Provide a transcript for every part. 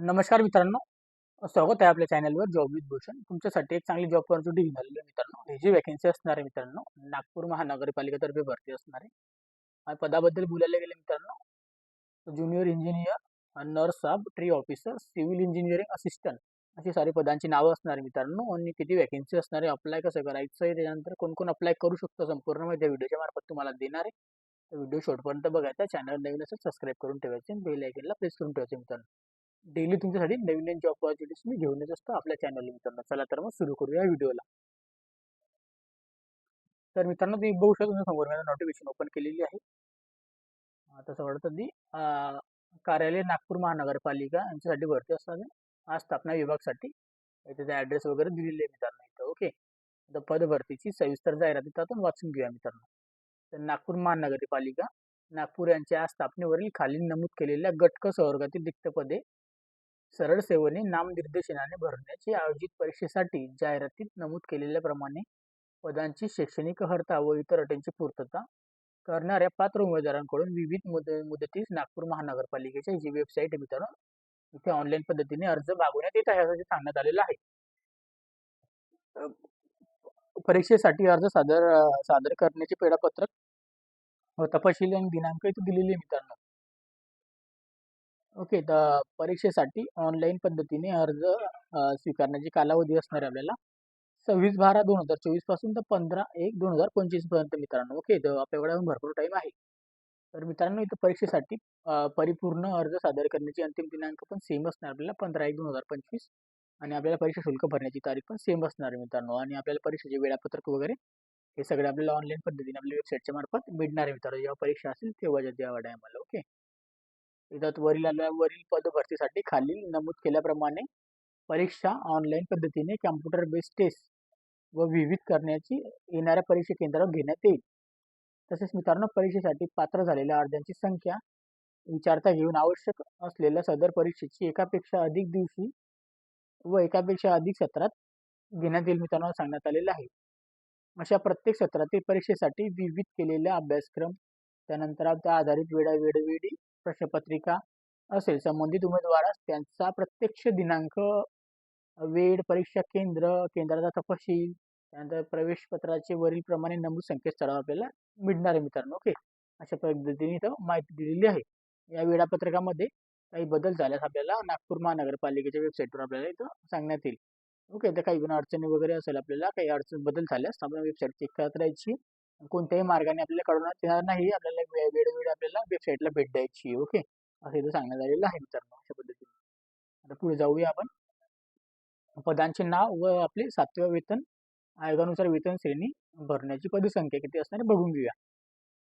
नमस्कार मित्रांनो, स्वागत आहे आपल्या चॅनलवर जॉब विथ भूषण. तुमच्यासाठी एक चांगली जॉब ऑपॉर्च्युनिटी घेऊन आलेलो आहे मित्रांनो. ही जी वॅकन्सी असणार आहे मित्रांनो, नागपूर महानगरपालिकेतर्फे भरती असणार आहे. आणि पदाबद्दल बोलायला गेले मित्रांनो, ज्युनियर इंजिनियर, नर्स साब, tree officer, civil engineering assistant अशी सारी पदांची नावं असणार आहे मित्रांनो. आणि किती वॅकन्सी असणार आहे, अप्लाय कसं करायचं आहे, त्याच्यानंतर कोण कोण अप्लाय करू शकतो, संपूर्ण माहिती व्हिडिओच्या मार्फत तुम्हाला देणार आहे. व्हिडिओ शेवटपर्यंत बघायचा. चॅनल नवीन असेल सबस्क्राईब करून ठेवायचे, बेल आयकनला प्रेस करून ठेवायचे मित्रांनो. डेली तुमच्यासाठी नवीन नवीन जॉब ऑपॉर्च्युनिटीज मी घेऊन येत असतो आपल्या चॅनल मित्रांनो. चला तर मग सुरू करूया व्हिडिओला. तर मित्रांनो, तुम्ही बघू शकता तुमच्या समोर मी नोटिफिकेशन ओपन केलेली आहे. तसं वाटतं ती कार्यालय नागपूर महानगरपालिका यांच्यासाठी भरती असताना आज स्थापना विभागासाठी त्याचा ऍड्रेस वगैरे दिलेले आहे मित्रांनो इथं. ओके, तर पद भरतीची सविस्तर जाहिरात त्यातून वाचून घेऊया मित्रांनो. तर नागपूर महानगरपालिका नागपूर यांच्या स्थापनेवरील खाली नमूद केलेल्या गट क संवर्गातील रिक्त पदे सरळ सेवेने नामनिर्देशनाने भरण्याची आयोजित परीक्षेसाठी जाहिरातीत नमूद केलेल्याप्रमाणे पदांची शैक्षणिक अर्हता व इतर अटींची पूर्तता करणाऱ्या पात्र उमेदवारांकडून विविध मुदतीस नागपूर महानगरपालिकेच्या जी वेबसाईट आहे मित्रांनो, इथे ऑनलाईन पद्धतीने अर्ज मागवण्यात येत आहे असं सांगण्यात आलेलं आहे. परीक्षेसाठी अर्ज सादर करण्याचे वेळापत्रक व तपशील आणि दिनांक इथे दिलेले आहे मित्रांनो. ओके, तर परीक्षेसाठी ऑनलाईन पद्धतीने अर्ज स्वीकारण्याची कालावधी असणार आहे आपल्याला 26/12/2024 पासून तर 15/1/2025 पर्यंत मित्रांनो. ओके, तर आपल्याकडे अजून भरपूर टाइम आहे. तर मित्रांनो, इथं परीक्षेसाठी परिपूर्ण अर्ज सादर करण्याची अंतिम दिनांक पण सेम असणार आपल्याला 15/1/2025. आणि आपल्याला परीक्षा शुल्क भरण्याची तारीख पण सेम असणार आहे मित्रांनो. आणि आपल्याला परीक्षेचे वेळापत्रक वगैरे हे सगळे आपल्याला ऑनलाईन पद्धतीने आपल्या वेबसाईटच्या मार्फत मिळणार आहे मित्रांनो. जेव्हा परीक्षा असेल तेव्हा तेव्हा टायमाला. ओके, इथं वरील पद भरतीसाठी खाली नमूद केल्याप्रमाणे परीक्षा ऑनलाईन पद्धतीने कॉम्प्युटर बेस्ड टेस्ट व विविध करण्याची येणाऱ्या परीक्षा केंद्रावर घेण्यात येईल. तसेच मित्रांनो, परीक्षेसाठी पात्र झालेल्या अर्जांची संख्या विचारता घेऊन आवश्यक असलेल्या सदर परीक्षेची एकापेक्षा अधिक दिवशी व एकापेक्षा अधिक सत्रात घेण्यात येईल मित्रांनो सांगण्यात आलेलं आहे. अशा प्रत्येक सत्रातील परीक्षेसाठी विविध केलेल्या अभ्यासक्रम, त्यानंतर त्या आधारित वेळोवेळी प्रश्नपत्रिका असेल. संबंधित उमेदवारास त्यांचा प्रत्यक्ष दिनांक, वेळ, परीक्षा केंद्र, केंद्राचा तपशील, त्यानंतर प्रवेश पत्राचे वरील प्रमाणे नमूद संकेतस्थळावर आपल्याला मिळणार आहे मित्रांनो. ओके, अशा पद्धतीने इथं माहिती दिलेली आहे. या वेळापत्रकामध्ये काही बदल झाल्यास आपल्याला नागपूर महानगरपालिकेच्या वेबसाईटवर आपल्याला इथं सांगण्यात येईल. ओके, तर काही पण अडचणी वगैरे असेल, आपल्याला काही अडचण बदल झाल्यास आपण वेबसाईट चेक करत राहायची. कोणत्याही मार्गाने आपल्याला कळवण्यात येणार नाही, आपल्याला वेळोवेळी आपल्याला वेबसाईटला भेट द्यायची. ओके, असं इथं सांगण्यात आलेलं आहे मित्रांनो. अशा पद्धतीने आता पुढे जाऊया आपण. पदांचे नाव व आपले 7व्या वेतन आयोगानुसार वेतन श्रेणी भरण्याची पदसंख्या किती असणार आहे बघून घेऊया.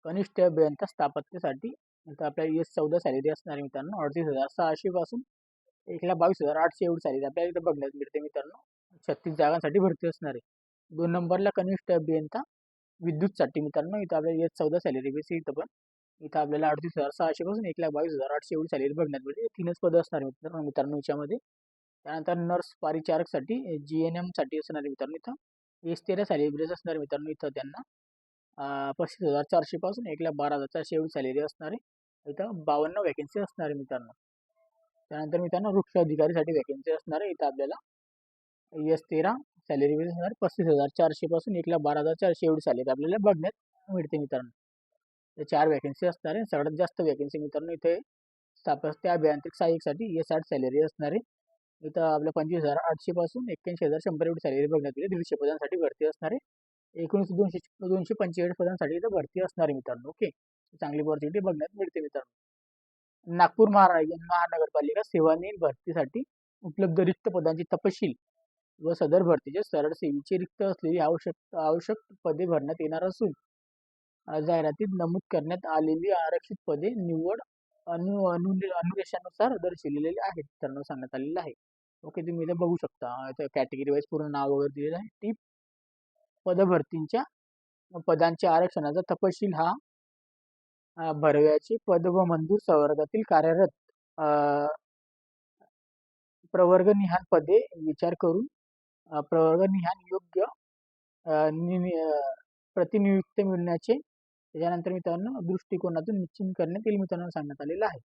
कनिष्ठ अभियंता स्थापत्यसाठी आता आपल्याला S14 सॅलरी असणार आहे मित्रांनो. 38,600 पासून 1,22,800 एवढी सॅलरी आपल्याला इथं बघण्यात मिळते मित्रांनो. 36 जागांसाठी भरती असणार आहे. 2 नंबरला कनिष्ठ अभियंता विद्युतसाठी मित्रांनो, इथं आपल्याला S14 सॅलरी बेस इथं पण इथं आपल्याला 38,600 पासून 1,22,800 एवढी सॅलरी बघण्यात मिळते. 3च पदं असणार आहे मित्रांनो याच्यामध्ये. त्यानंतर नर्स परिचारकसाठी GNM साठी असणार आहे मित्रांनो. इथं S13 सॅलरी बेस असणार आहे मित्रांनो. इथं त्यांना 35,400 पासून 1,12,400 एवढी सॅलरी असणार आहे. इथं 52 वॅकन्सी असणार आहे मित्रांनो. त्यानंतर मित्रांनो, वृक्ष अधिकारीसाठी वॅकन्सी असणार आहे. इथं आपल्याला S13 सॅलरी बेस असणार 35,400 पासून 1,12,400 एवढी सॅलरी आपल्याला बघण्यात मिळते मित्रांनो. ते 4 वॅकन्सी असणार आहे. सगळ्यात जास्त वॅकन्सी मित्रांनो इथे स्थापत्य अभियांत्रिक सहाय्यकसाठी S8 सॅलरी असणार आहे. इथं आपल्या 25,800 पासून 81,100 एवढी सॅलरी बघण्यात येईल. 150 पदांसाठी भरती असणार आहे. एकूण 245 पदांसाठी इथं भरती असणार आहे मित्रांनो. ओके, चांगली ऑपॉर्च्युनिटी बघण्यात मिळते मित्रांनो. नागपूर महानगरपालिका सेवानिल भरतीसाठी उपलब्ध रिक्त पदांची तपशील व सदर भरतीचे सरळ सेवेची रिक्त असलेली आवश्यक पदे भरण्यात येणार असून जाहिरातीत नमूद करण्यात आलेली आरक्षित पदे निवड अनुदेशानुसार दर्शविलेले आहेत त्यांना सांगण्यात आलेलं आहे. ओके, तुम्ही इथे बघू शकता. इथे कॅटेगरी वाईज पूर्ण नाव वगैरे दिलेलं आहे. ती पदभरतींच्या पदांच्या आरक्षणाचा तपशील हा भरव्याचे पद व मंजूर संवर्गातील कार्यरत अ, प्रवर्गनिहाय पदे विचार करून प्रवर्गनिहाय योग्य प्रतिनियुक्ती मिळण्याचे त्याच्यानंतर मित्रांनो दृष्टिकोनातून निश्चित करण्यात येईल मित्रांनो सांगण्यात आलेलं आहे.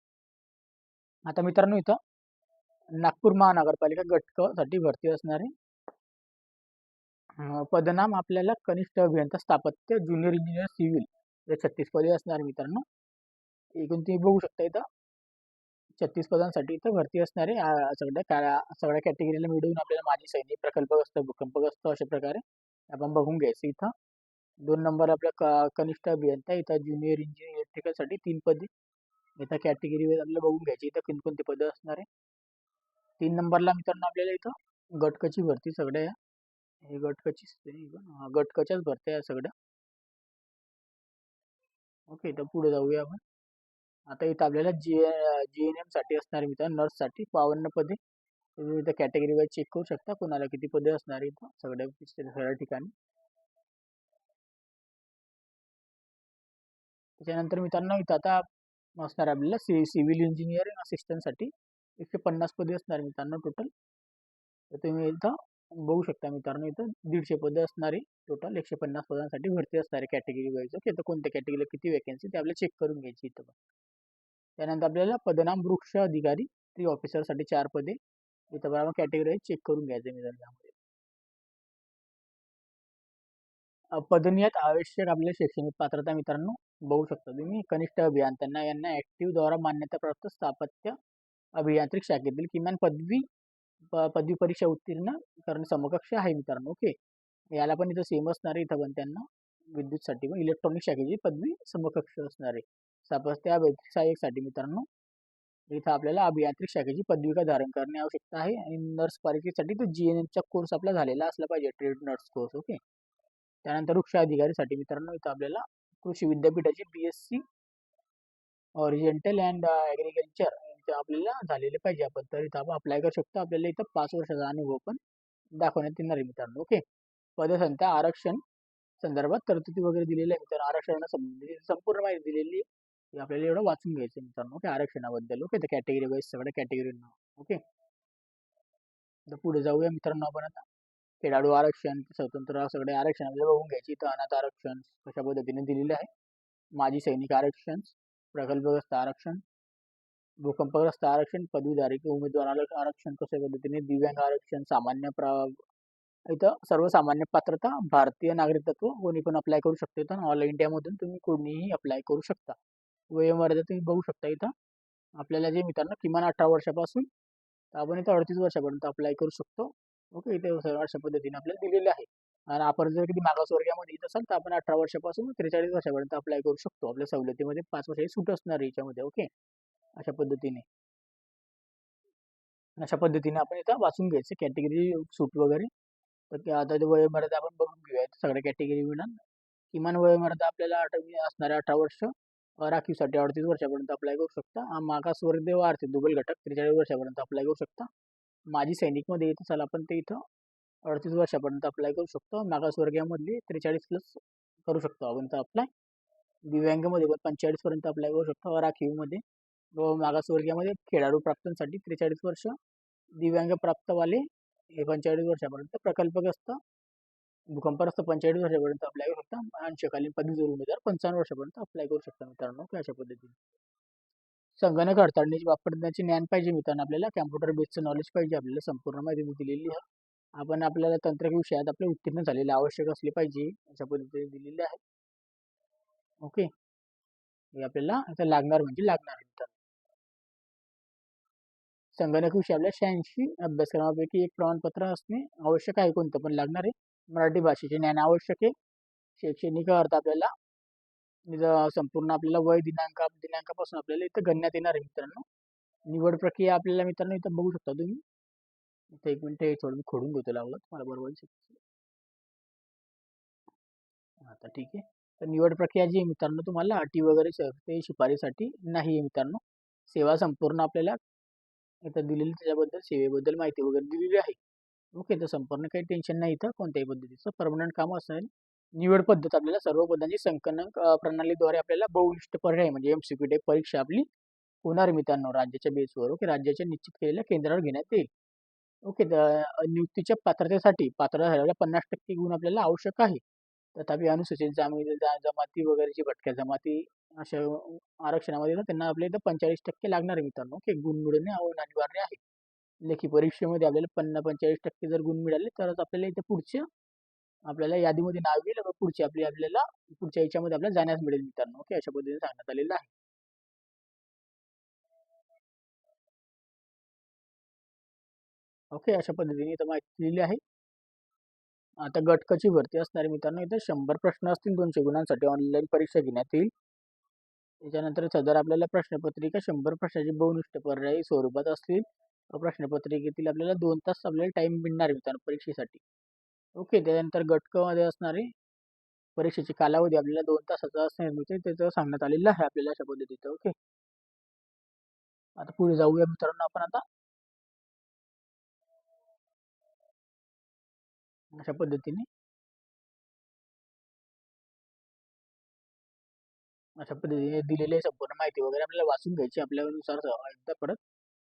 आता मित्रांनो, इथं नागपूर महानगरपालिका साठी भरती असणार आहे. पदनाम आपल्याला कनिष्ठ अभियंता स्थापत्य ज्युनियर इंजिनियर सिव्हिल हे 36 पदे असणार आहे मित्रांनो. एकूण तुम्ही बघू शकता इथं 36 पदांसाठी इथं भरती असणार आहे. सगळ्या कॅटेगरीला मिळून आपल्याला माजी सैनिक, प्रकल्पग्रस्त, भूकंपग्रस्त अशा प्रकारे आपण बघून घ्यायचं इथं. 2 नंबर आपला कनिष्ठ अभियंता, इथं ज्युनियर इंजिनियर इलेक्ट्रिकलसाठी 3 पदे. इथं कॅटेगरी वाईज आपल्याला बघून घ्यायची इथं कोणकोणती पदं असणार आहे. 3 नंबरला मित्रांनो आपल्याला इथं गटकची भरती सगळ्या हे गटकच्याच भरत्या आहे सगळ्या. ओके, तर पुढे जाऊया आपण. आता इथं आपल्याला GNM साठी असणार आहे मित्रांनो, नर्ससाठी 52 पदे. तुम्ही इथं कॅटेगरी वाईज चेक करू शकता कोणाला किती पदे असणार आहे इथं सगळ्या ठिकाणी. त्याच्यानंतर मित्रांनो इथं आता असणार आहे आपल्याला सिव्हिल इंजिनिअरिंग असिस्टंटसाठी 150 पदे असणार आहे मित्रांनो टोटल. तर तुम्ही इथं बघू शकता मित्रांनो, इथं 150 पदे असणारी टोटल 150 पदांसाठी भरती असणारी कॅटेगरी वाईज. ओके, तर कोणत्या कॅटेगरीला किती वेकन्सी ते आपल्याला चेक करून घ्यायची इथं. त्यानंतर आपल्याला पदनाम वृक्ष अधिकारी 3 ऑफिसरसाठी 4 पदे. इथं पण आपण कॅटेगरी वाईज चेक करून घ्यायचं मित्रांनो त्यामध्ये. पदनियत आवश्यक आपल्याला शैक्षणिक पात्रता मित्रांनो बघू शकता तुम्ही. कनिष्ठ अभियंत्यांना यांना ऍक्टिव्ह द्वारा मान्यताप्राप्त स्थापत्य अभियांत्रिक शाखेतील किमान पदवी परीक्षा उत्तीर्ण करणे समकक्ष आहे मित्रांनो. ओके, याला पण इथं सेम असणार आहे. इथं पण त्यांना विद्युतसाठी पण इलेक्ट्रॉनिक शाखेची पदवी समकक्ष असणार आहे. स्थापत्य अभियांत्रिक सहाय्यकसाठी मित्रांनो इथं आपल्याला अभियांत्रिक शाखेची पदविका धारण करणे आवश्यकता आहे. आणि नर्स पालिकेसाठी तर GNMचा कोर्स आपला झालेला असला पाहिजे, ट्रेड नर्स कोर्स. ओके, त्यानंतर वृक्ष अधिकारीसाठी मित्रांनो इथं आपल्याला कृषी विद्यापीठाची BSc ओरिएंटल अँड ॲग्रिकल्चर आपल्याला झालेले पाहिजे. आपण तर इथं आपण अप्लाय करू शकतो. आपल्याला इथं 5 वर्षाचा अनुभव पण दाखवण्यात येणार आहे मित्रांनो. ओके, पदसंख्या आरक्षण संदर्भात तरतुदी वगैरे दिलेल्या आहे मित्रांनो. आरक्षणाला संबंधित संपूर्ण माहिती दिलेली आहे. आपल्याला एवढं वाचून घ्यायचं मित्रांनो. ओके, आरक्षणाबद्दल. ओके, तर कॅटेगरी वाईज सगळ्या कॅटेगरी. ओके, तर पुढे जाऊया मित्रांनो आपण आता. खेळाडू आरक्षण, स्वतंत्र सगळे आरक्षण आपल्याला बघून घ्यायची. इथं अनाथ आरक्षण कशा पद्धतीने दिलेले आहे. माजी सैनिक आरक्षण, प्रकल्पग्रस्त आरक्षण, भूकंपग्रस्त आरक्षण, पदवीधारक उमेदवार आरक्षण कशा पद्धतीने, दिव्यांग आरक्षण, इथं सर्वसामान्य पात्रता, भारतीय नागरिकत्व कोणी पण अप्लाय करू शकतो. इथं ऑल इंडियामधून तुम्ही कोणीही अप्लाय करू शकता. वयोमर्यादा तुम्ही बघू शकता इथं आपल्याला जे मित्रांनो किमान 18 वर्षापासून तर आपण इथं 38 वर्षापर्यंत अप्लाय करू शकतो. ओके, इथे अशा पद्धतीने आपल्याला दिलेले आहे. आणि आपण जर कधी मागासवर्गीयामध्ये येत असाल तर आपण 18 वर्षापासून 43 वर्षापर्यंत अप्लाय करू शकतो. आपल्या सवलतीमध्ये 5 वर्षाची सूट असणार आहे याच्यामध्ये. ओके, अशा पद्धतीने आपण इथं वाचून घ्यायचं कॅटेगरी सूट वगैरे. तर आता ते वयोमर्यादा आपण बघून घेऊया सगळ्या कॅटेगरी मिळून. किमान वयोमर्यादा आपल्याला असणारे 18 वर्ष. राखीवसाठी 38 वर्षापर्यंत अप्लाय करू शकता. मागासवर्गीय व आर्थिक दुबल घटक 43 वर्षापर्यंत अप्लाय करू शकता. माजी सैनिकमध्ये येत असाल आपण ते इथं 38 वर्षापर्यंत अप्लाय करू शकतो. मागासवर्गीयामधली 43 प्लस करू शकतो आपण तर अप्लाय. दिव्यांगमध्ये पण 45 पर्यंत अप्लाय करू शकतो. राखीवमध्ये व मागासवर्गीयामध्ये खेळाडू प्राप्तांसाठी 43 वर्ष, दिव्यांग प्राप्तवाले हे 45 वर्षापर्यंत, प्रकल्पग्रस्त भूकंपग्रस्त 45 वर्षापर्यंत अप्लाय करू शकता. अंशकालीन पदवीधर उमेदवार 55 वर्षापर्यंत अप्लाय करू शकता मित्रांनो. अशा पद्धतीने संगणक हाताळण्याची वापरण्याचे ज्ञान पाहिजे मित्रांनो. आपल्याला कॅम्प्युटर बेसचं नॉलेज पाहिजे. आपल्याला संपूर्ण माहिती दिलेली आहे. आपण आपल्याला तंत्रज्ञ विषयात आपले उत्तीर्ण झालेले आवश्यक असले पाहिजे अशा पद्धतीने दिलेले आहे. ओके, हे आपल्याला आता लागणार म्हणजे लागणार मित्रांनो. संगणक विषय आपल्या 86 अभ्यासक्रमापैकी एक प्रमाणपत्र असणे आवश्यक आहे. कोणतं पण लागणार आहे. मराठी भाषेचे ज्ञान आवश्यक आहे. शैक्षणिक अर्थ आपल्याला संपूर्ण आपल्याला दिनांकापासून आपल्याला इथं गणण्यात येणार आहे मित्रांनो. निवड प्रक्रिया आपल्याला मित्रांनो इथं बघू शकता तुम्ही. इथं 1 मिनिट थोडं मी खोडून घेतो लागलं मला बरोबर. आता ठीक आहे. तर निवड प्रक्रिया जी आहे मित्रांनो तुम्हाला अटी वगैरे ते शिफारीसाठी नाही आहे मित्रांनो. सेवा संपूर्ण आपल्याला इथं दिलेली त्याच्याबद्दल सेवेबद्दल माहिती वगैरे दिलेली आहे. ओके, तर संपूर्ण काही टेन्शन नाही इथं कोणत्याही पद्धतीचं परमनंट काम असेल. निवड पद्धत आपल्याला सर्व पदांची संगणक प्रणालीद्वारे आपल्याला बहुनिष्ठ पर्याय म्हणजे MCQ टाईप परीक्षा आपली होणार आहे मित्रांनो राज्याच्या बेसवर. ओके, राज्याच्या निश्चित केलेल्या केंद्रावर घेण्यात येईल. ओके, तर नियुक्तीच्या पात्रतेसाठी पात्रता झालेला 50% गुण आपल्याला आवश्यक आहे. तथापि अनुसूचित जमाती वगैरे जी भटक्या जमाती अशा आरक्षणामध्ये ना त्यांना आपल्या इथं 45% लागणार आहे मित्रांनो. ओके, गुण मिळवणे अनिवार्य आहे. लेखी परीक्षेमध्ये आपल्याला 45% जर गुण मिळाले तरच आपल्याला इथे पुढच्या आपल्याला यादीमध्ये नाव येईल व पुढची आपल्याला पुढच्या याच्यामध्ये आपल्याला जाण्यास मिळेल मित्रांनो. ओके, अशा पद्धतीने सांगण्यात आलेलं आहे. ओके, अशा पद्धतीने इथं माहिती दिलेली आहे. आता गट क ची भरती असणारी मित्रांनो, इथे 100 प्रश्न असतील 200 गुणांसाठी ऑनलाईन परीक्षा घेण्यात येईल. त्याच्यानंतर सदर आपल्याला प्रश्नपत्रिका 100 प्रश्नाची बहुनिष्ठ पर्यायी स्वरूपात असतील. प्रश्नपत्रिकेतील आपल्याला 2 तास आपल्याला टाइम मिळणार आहे मित्रांनो परीक्षेसाठी. ओके, त्यानंतर गट क मध्ये असणारे परीक्षेची कालावधी आपल्याला 2 तासाचा असणार मिळते, त्याचं सांगण्यात आलेलं आहे आपल्याला अशा पद्धतीचं. ओके, आता पुढे जाऊया मित्रांनो आपण आता अशा पद्धतीने दिलेली आहे संपूर्ण माहिती वगैरे आपल्याला वाचून घ्यायची आपल्यानुसार एकदा परत.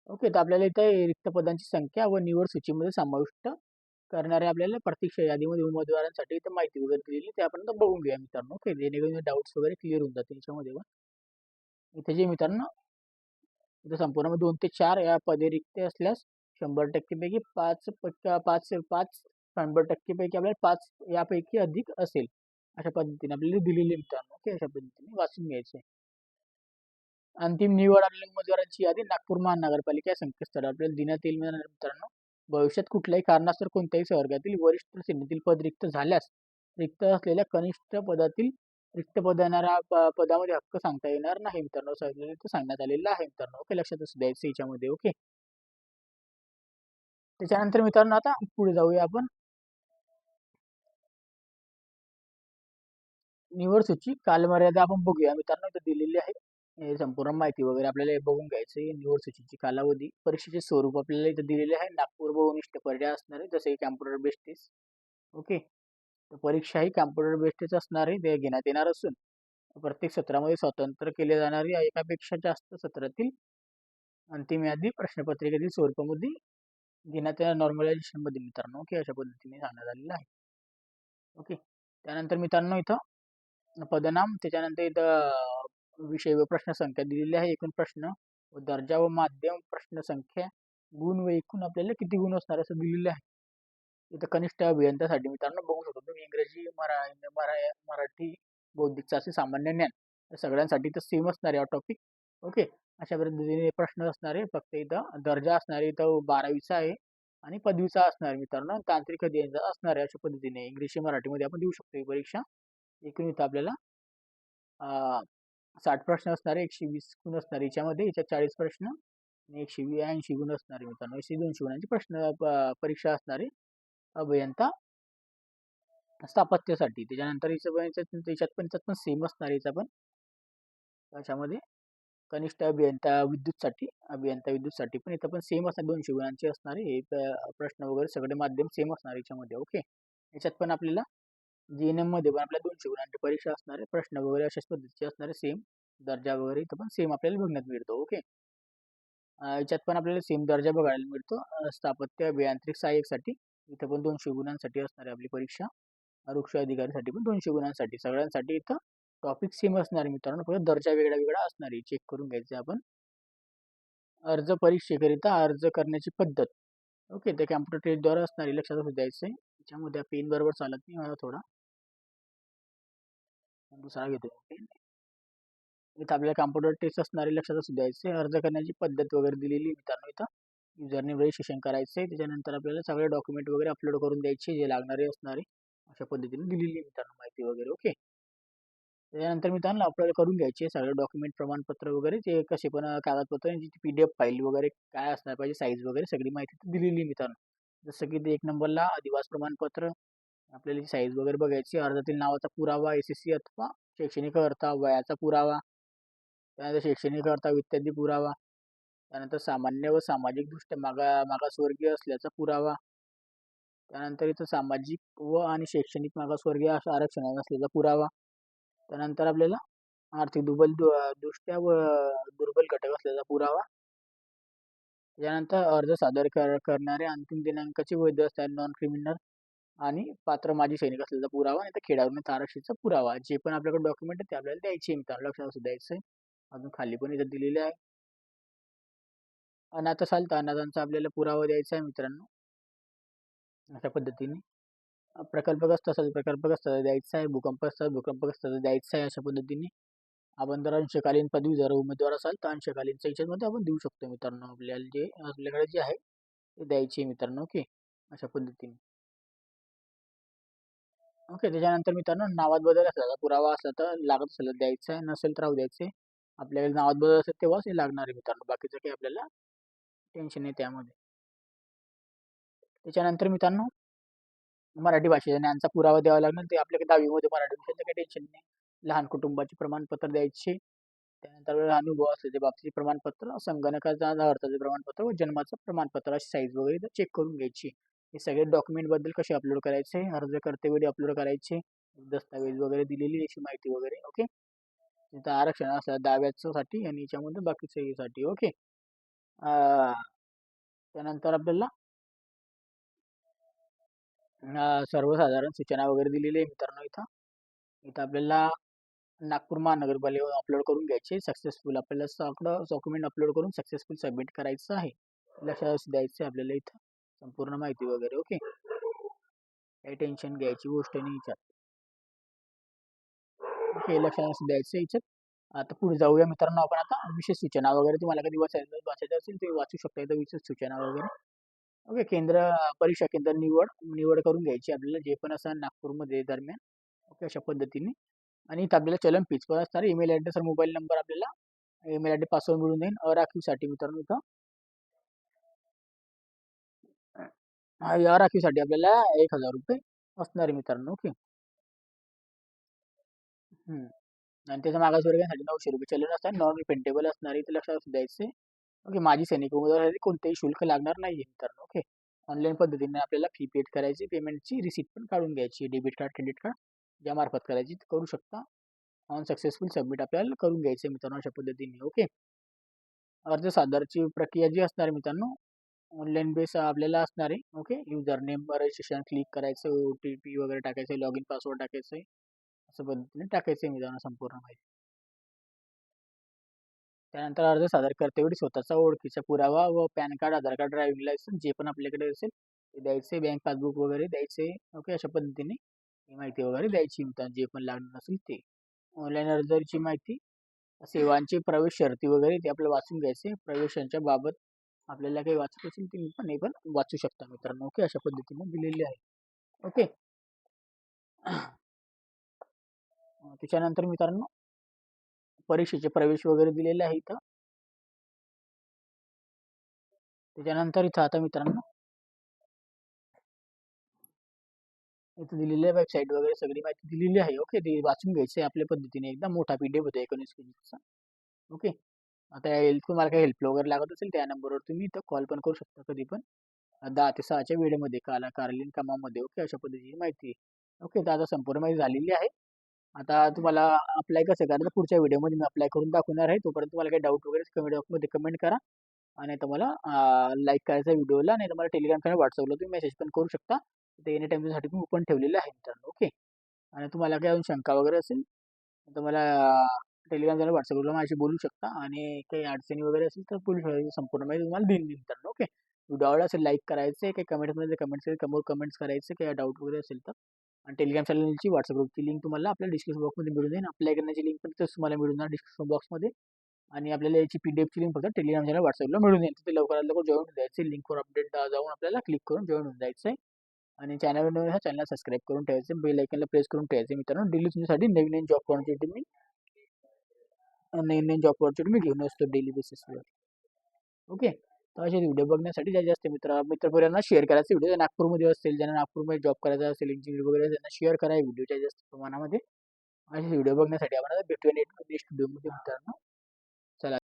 ओके, तर आपल्याला इथे रिक्त पदांची संख्या व निवड सूचीमध्ये समाविष्ट करणारे आपल्याला प्रत्यक्ष यादीमध्ये उमेदवारांसाठी इथं माहिती वगैरे दिलेली ते आपण आता बघून घेऊया मित्रांनो. ओके, जेणेकरून डाऊट्स वगैरे क्लिअर होऊन जाते त्याच्यामध्ये. इथे जे मित्रांनो इथे संपूर्ण 2 ते 4 या पदे रिक्त असल्यास 100% पैकी 5 5 5 100% पैकी आपल्याला 5 यापैकी अधिक असेल अशा पद्धतीने आपल्याला दिलेली मित्रांनो. ओके, अशा पद्धतीने वाचून घ्यायचे. अंतिम निवड आपल्याला उमेदवारांची यादी नागपूर महानगरपालिका या संकेतस्थळावर आपल्याला देण्यात येईल मित्रांनो. भविष्यात कुठल्याही कारणास्तव कोणत्याही संवर्गातील वरिष्ठ श्रेणीतील पद रिक्त झाल्यास रिक्त असलेल्या कनिष्ठ पदातील रिक्त पद येणाऱ्या पदामध्ये हक्क सांगता येणार नाही मित्रांनो. सांगण्यात आलेलं आहे मित्रांनो. ओके, लक्षात असू द्यायचं याच्यामध्ये. ओके, त्याच्यानंतर मित्रांनो आता पुढे जाऊया आपण निवड सूची कालमर्यादा आपण बघूया मित्रांनो. इथे दिलेली आहे हे संपूर्ण माहिती वगैरे आपल्याला हे बघून घ्यायचे. निवड सूचीची कालावधी परीक्षेचे स्वरूप आपल्याला इथे दिलेले आहे. नागपूर बहुनिष्ठ पर्याय असणार आहे जसे कॅम्प्युटर बेस्ड टेस्ट. ओके, तर परीक्षा ही कॅम्प्युटर बेस्डच असणार आहे, ते घेण्यात येणार असून प्रत्येक सत्रामध्ये स्वतंत्र केले जाणारी एकापेक्षा जास्त सत्रातील अंतिम यादी प्रश्नपत्रिकेतील स्वरूपामध्ये घेण्यात येणार नॉर्मलायझेशन मध्ये मित्रांनो. ओके, अशा पद्धतीने सांगण्यात आलेलं आहे. ओके, त्यानंतर मित्रांनो इथं पदनाम त्याच्यानंतर इथं विषय व प्रश्न संख्या दिलेली आहे. एकूण प्रश्न व दर्जा व माध्यम प्रश्न संख्या गुण व एकूण आपल्याला किती गुण असणार असं दिलेलं आहे. इथं कनिष्ठ अभियंत्यासाठी मित्रांनो बघू शकतो तुम्ही इंग्रजी मराठी बौद्धिक चाचणी सामान्य ज्ञान या सगळ्यांसाठी तर सेम असणार आहे टॉपिक. ओके, अशा पद्धतीने प्रश्न असणार आहे. फक्त इथं दर्जा असणार आहे इथं 12वीचा आहे आणि पदवीचा असणार आहे मित्रांनो. तांत्रिक अध्ययनाचा असणार आहे. अशा पद्धतीने इंग्लिश मराठीमध्ये आपण देऊ शकतो ही परीक्षा. एकूण इथं आपल्याला 60 प्रश्न असणारे 120 गुण असणार याच्यामध्ये. याच्यात 40 प्रश्न आणि 180 गुण असणारे मित्रांनो. 200 गुणांची परीक्षा असणारी अभियंता स्थापत्यासाठी. त्याच्यानंतर त्याच्यात पण सेम असणार याचा पण त्याच्यामध्ये कनिष्ठ अभियंता विद्युतसाठी पण इथं पण सेम असणार 200 गुणांचे असणारे हे प्रश्न वगैरे सगळे माध्यम सेम असणार याच्यामध्ये. ओके, याच्यात पण आपल्याला जीएनएम मध्ये पण आपल्याला 200 गुणांची परीक्षा असणार आहे. प्रश्न वगैरे अशाच पद्धतीचे असणारे सेम दर्जा वगैरे इथं पण सेम आपल्याला बघण्यात मिळतो. ओके, याच्यात पण आपल्याला सेम दर्जा बघायला मिळतो. स्थापत्य अभियांत्रिक सहाय्यकसाठी इथं पण 200 गुणांसाठी असणार आहे आपली परीक्षा. वृक्ष अधिकारीसाठी पण 200 गुणांसाठी सगळ्यांसाठी इथं टॉपिक सेम असणार आहे मित्रांनो. फक्त दर्जा वेगळा वेगळा असणार आहे, चेक करून घ्यायचं आपण. अर्ज परीक्षेकरिता अर्ज करण्याची पद्धत ओके ते कॅम्प्युटर टेस्टद्वारे असणार आहे, लक्षात असू द्यायचं आहे. त्याच्यामध्ये पेन बरोबर चालत नाही मला थोडा दुसरा घेतो पेन. इथं आपल्याला कॉम्प्युटर टेस्ट असणारे लक्षात असू द्यायचे. अर्ज करण्याची पद्धत वगैरे दिलेली मित्रांनो इथं. युजरनेम रजिस्ट्रेशन करायचं आहे. त्याच्यानंतर आपल्याला सगळे डॉक्युमेंट वगैरे अपलोड करून द्यायचे जे लागणारे असणारे अशा पद्धतीने दिलेली मित्रांनो माहिती वगैरे. ओके, त्याच्यानंतर मित्रांनो अपलोड करून घ्यायचे सगळे डॉक्युमेंट प्रमाणपत्र वगैरे ते कसे पण कागदपत्र यांची PDF फाईल वगैरे काय असणार पाहिजे साईज वगैरे सगळी माहिती दिलेली मित्रांनो. जसं की ते 1 नंबरला आदिवास प्रमाणपत्र आपल्याला साईज वगैरे बघायची. अर्जातील नावाचा पुरावा SSC अथवा शैक्षणिक अर्हता वयाचा पुरावा त्यानंतर शैक्षणिक अर्हता इत्यादी पुरावा त्यानंतर सामान्य व सामाजिकदृष्ट्या मागासवर्गीय असल्याचा पुरावा त्यानंतर इथं सामाजिक व आणि शैक्षणिक मागासवर्गीय अशा आरक्षणात असल्याचा पुरावा त्यानंतर आपल्याला आर्थिक दृष्ट्या व दुर्बल घटक असल्याचा पुरावा त्यानंतर अर्ज सादर करणाऱ्या अंतिम दिनांकाची वैध असणारे नॉन क्रिमिनल आणि पात्र माजी सैनिक असल्याचा पुरावा आणि खेळाडूंना आरक्षणाचा पुरावा जे पण आपल्याकडे डॉक्युमेंट आहे ते आपल्याला द्यायचे मित्रांनो लक्षात असू द्यायचं आहे. अजून खाली पण इथं दिलेले आहे अनाथ असाल तर अनाथांचा आपल्याला पुरावा द्यायचा आहे मित्रांनो. अशा पद्धतीने प्रकल्पग्रस्त असेल प्रकल्पग्रस्त द्यायचा आहे, भूकंपग्रस्त द्यायचा आहे. अशा पद्धतीने आपण जर अंशकालीन पदवीधर उमेदवार असाल तर अंशकालीनच्या ह्याच्यामध्ये आपण देऊ शकतो मित्रांनो. आपल्याला जे आपल्याकडे जे आहे ते द्यायचे मित्रांनो. ओके, अशा पद्धतीने. ओके, त्याच्यानंतर मित्रांनो नावात बदल असला पुरावा असला तर लागत असेल तर द्यायचा आहे, नसेल तर राहू द्यायचे. आपल्याला नावात बदल असेल तेव्हाच हे लागणार आहे मित्रांनो. बाकीचं काही आपल्याला टेन्शन नाही त्यामध्ये. त्याच्यानंतर मित्रांनो मराठी भाषेचा ज्ञानचा पुरावा द्यावा लागणार. ते आपल्याकडे 10वी मराठी विषयाचं काही टेन्शन नाही. लहान कुटुंबाचे प्रमाणपत्र द्यायचे. त्यानंतर अनुभव असल्याच्या बाबतीचे प्रमाणपत्र, संगणकाचा अर्थाचे प्रमाणपत्र व जन्माचं प्रमाणपत्र अशी साईज वगैरे चेक करून घ्यायची. हे सगळे डॉक्युमेंट बद्दल कसे अपलोड करायचे, अर्ज करतेवेळी अपलोड करायचे, दस्तावेज वगैरे दिलेली याची माहिती वगैरे. ओके, तिथं आरक्षण असलं दाव्यासाठी आणि याच्यामध्ये बाकीच्यासाठी. ओके, त्यानंतर आपल्याला सर्वसाधारण सूचना वगैरे दिलेली आहे मित्रांनो. इथं इथं आपल्याला नागपूर महानगरपालिकेवर अपलोड करून घ्यायचे. सक्सेसफुल आपल्याला सगळं डॉक्युमेंट अपलोड करून सक्सेसफुल सबमिट करायचं आहे. लक्षात द्यायचं आहे आपल्याला इथं संपूर्ण माहिती वगैरे. ओके, काही टेन्शन घ्यायची गोष्ट नाही याच्यात. ओके, लक्षात द्यायचं याच्यात. आता पुढे जाऊया मित्रांनो. आपण आता विशेष सूचना वगैरे तुम्हाला कधी वाचायचं असेल ते वाचू शकता इथं विशेष सूचना वगैरे. ओके, परीक्षा केंद्र निवड निवड करून घ्यायची आपल्याला जे पण असं नागपूरमध्ये दरम्यान. ओके, अशा पद्धतीने. आणि इथं आपल्याला चलन फीज पण असणार. ईमेल ॲड्रेस आणि मोबाईल नंबर आपल्याला ईमेल आयडी पासवर्ड मिळून जाईल राखीवसाठी मित्रांनो. इथं या राखीवसाठी आपल्याला 1000 रुपये असणार आहे मित्रांनो. ओके. आणि त्याच्या मागासवर्गीयांसाठी 900 रुपये चलन असणार. नॉन रिपेंटेबल असणार आहे, ते लक्षात द्यायचे. ओके, माजी सैनिक उमेदवारासाठी कोणतेही शुल्क लागणार नाही आहे मित्रांनो. ओके, ऑनलाईन पद्धतीने आपल्याला फी पेड करायची, पेमेंटची रिसिप्ट पण काढून घ्यायची. डेबिट कार्ड, क्रेडिट कार्ड ज्यामार्फत करायची ते करू शकता. ऑन सक्सेसफुल सबमिट आपल्याला करून घ्यायचं मित्रांनो अशा पद्धतीने. ओके, अर्ज सादरची प्रक्रिया जी असणार मित्रांनो ऑनलाईन बेस आपल्याला असणार आहे. Okay, user name registration click करायचं, OTP वगैरे टाकायचं, लॉगिन पासवर्ड टाकायचं, असं पद्धतीने टाकायचं मित्रांनो संपूर्ण माहिती. त्यानंतर अर्ज सादर करतेवेळी स्वतःचा ओळखीचा पुरावा व पॅन कार्ड, आधार कार्ड, ड्रायव्हिंग लायसन्स जे पण आपल्याकडे असेल ते द्यायचे. बँक पासबुक वगैरे द्यायचे. ओके, अशा पद्धतीने ही माहिती वगैरे द्यायची मित्रांनो जे पण लागणार असेल ते. ऑनलाईन अर्जाची माहिती, सेवांचे प्रवेश शर्ती वगैरे ते आपल्याला वाचून घ्यायचे. प्रवेशांच्या बाबत आपल्याला काही वाचत असेल ते पण हे पण वाचू शकता मित्रांनो. ओके, अशा पद्धतीने दिलेली आहे. ओके, त्याच्यानंतर मित्रांनो परीक्षेचे प्रवेश वगैरे दिलेले आहे इथं. त्याच्यानंतर इथं आता मित्रांनो इथं दिलेली आहे वेबसाईट वगैरे सगळी माहिती दिलेली आहे. ओके, ते वाचून घ्यायचं आहे आपल्या पद्धतीने. एकदम मोठा PDF होता 19 पेजचा. ओके, आता तुम्हाला काही हेल्प वगैरे लागत असेल त्या नंबरवर तुम्ही इथं कॉल पण करू शकता कधी पण. 10 ते 6च्या वेळेमध्ये कार्यालयीन कामामध्ये. ओके, अशा पद्धतीची माहिती. ओके, तर आता संपूर्ण माहिती झालेली आहे. आता तुम्हाला अप्लाय कसं करायचं पुढच्या व्हिडिओमध्ये मी अप्लाय करून दाखवणार आहे. तोपर्यंत तुम्हाला काही डाऊट वगैरे कमेंट बॉक्समध्ये कमेंट करा. आणि तुम्हाला लाईक करायचा व्हिडिओला, नाही तुम्हाला टेलिग्राम किंवा व्हॉट्सअपला तुम्ही मेसेज पण करू शकता. ते एनी टाइम तुमच्यासाठी मी ओपन ठेवलेलं आहे मित्रांनो. ओके, आणि तुम्हाला काही अजून शंका वगैरे असेल तर मला टेलिग्राम चॅनल व्हॉट्सअपला माझ्याशी बोलू शकता. आणि काही अडचणी वगैरे असेल तर पोलीस संपूर्ण माहिती तुम्हाला देईन मित्रांनो. ओके, व्हिडिओ आवडला असेल लाईक करायचे, काही कमेंट्समध्ये कमेंट्स करायचे, काही डाऊट वगैरे असेल तर. आणि टेलिग्राम चॅनलची व्हॉट्सअप ग्रुपची लिंक तुम्हाला आपल्या डिस्क्रिप्शन बॉक्समध्ये मिळून जाईल. अप्लाय करण्याची लिंक पण तिथेच तुम्हाला मिळून जाणार डिस्क्रिप्शन बॉक्समध्ये. आणि आपल्याला याची PDFची लिंक फक्त टेलिग्राम चॅनल व्हॉट्सअपला मिळून जाईल. तिथे लवकरात लवकर जॉईन होऊन जायचे. लिंकवर अपडेट जाऊन आपल्याला क्लिक करून जॉईन होऊन जायचं आहे. आणि चॅनलला सबस्क्राईब करून ठेवायचं, बेल आयकनला प्रेस करून ठेवायचं मित्रांनो. डेली तुमच्यासाठी नवीन नवीन जॉब अपॉर्च्युनिटी मी घेऊन असतो डेली बेसिसवर. ओके, तर असे व्हिडिओ बघण्यासाठी जास्त मित्रपरिवारांना शेअर करायचे व्हिडिओ. नागपूरमध्ये असेल ज्यांना नागपूरमध्ये जॉब करायचा असेल इंजिनियर वगैरे त्यांना शेअर करा व्हिडिओच्या जास्त प्रमाणामध्ये. असे व्हिडिओ बघण्यासाठी आपण भेटूया नेक्स्ट व्हिडिओमध्ये मित्रांनो. चला.